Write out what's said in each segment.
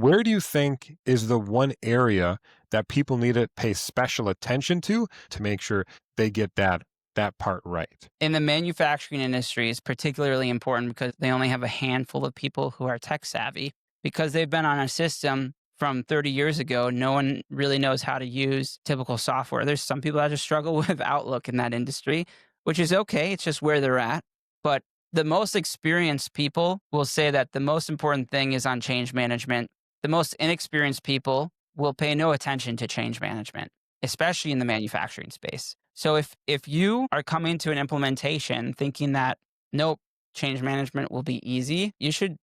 where do you think is the one area that people need to pay special attention to make sure they get that part right? In the manufacturing industry, it's particularly important because they only have a handful of people who are tech savvy because they've been on a system from 30 years ago. No one really knows how to use typical software. There's some people that just struggle with Outlook in that industry, which is okay. It's just where they're at. But the most experienced people will say that the most important thing is on change management. The most inexperienced people will pay no attention to change management, especially in the manufacturing space. So if you are coming to an implementation thinking that nope, change management will be easy, you should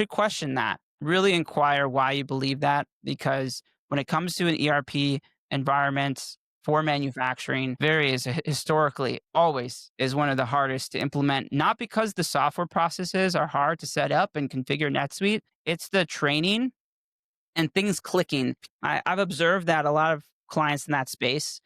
question that. Really inquire why you believe that, because when it comes to an ERP environment for manufacturing, varies historically always is one of the hardest to implement. Not because the software processes are hard to set up and configure NetSuite, it's the training and things clicking. I've observed that a lot of clients in that space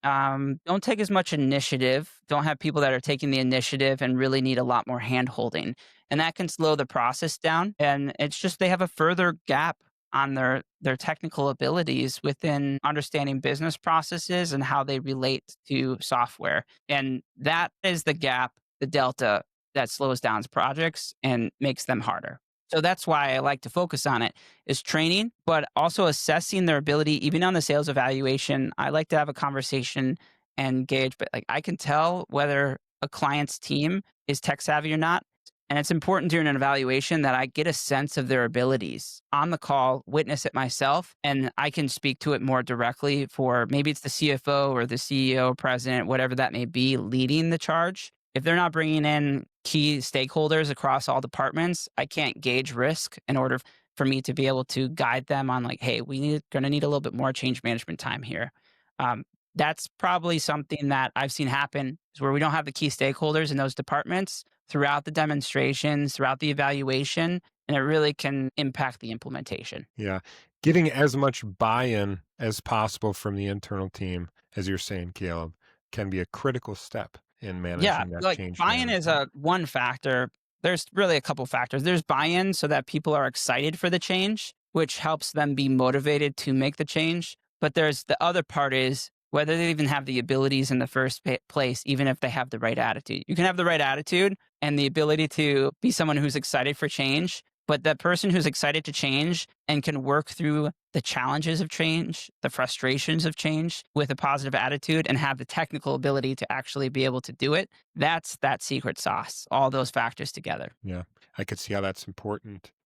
don't take as much initiative, don't have people that are taking the initiative and really need a lot more hand holding. And that can slow the process down. And it's just they have a further gap on their technical abilities within understanding business processes and how they relate to software. And that is the gap, the delta that slows down projects and makes them harder. So that's why I like to focus on it is training, but also assessing their ability, even on the sales evaluation. I like to have a conversation and gauge, but like I can tell whether a client's team is tech savvy or not. And it's important during an evaluation that I get a sense of their abilities on the call, witness it myself, and I can speak to it more directly for maybe it's the CFO or the CEO, president, whatever that may be, leading the charge. If they're not bringing in key stakeholders across all departments, I can't gauge risk in order for me to be able to guide them on like, hey, going to need a little bit more change management time here. Um, that's probably something that I've seen happen is where we don't have the key stakeholders in those departments throughout the demonstrations, throughout the evaluation, and it really can impact the implementation. Yeah. Getting as much buy-in as possible from the internal team, as you're saying, Caleb, can be a critical step in Yeah, managing that like change buy-in is management. a one factor. There's really a couple factors. There's buy-in so that people are excited for the change, which helps them be motivated to make the change. But there's the other part is whether they even have the abilities in the first place, even if they have the right attitude. You can have the right attitude and the ability to be someone who's excited for change, but that person who's excited to change and can work through the challenges of change, the frustrations of change with a positive attitude and have the technical ability to actually be able to do it, that's that secret sauce, all those factors together. Yeah. I could see how that's important.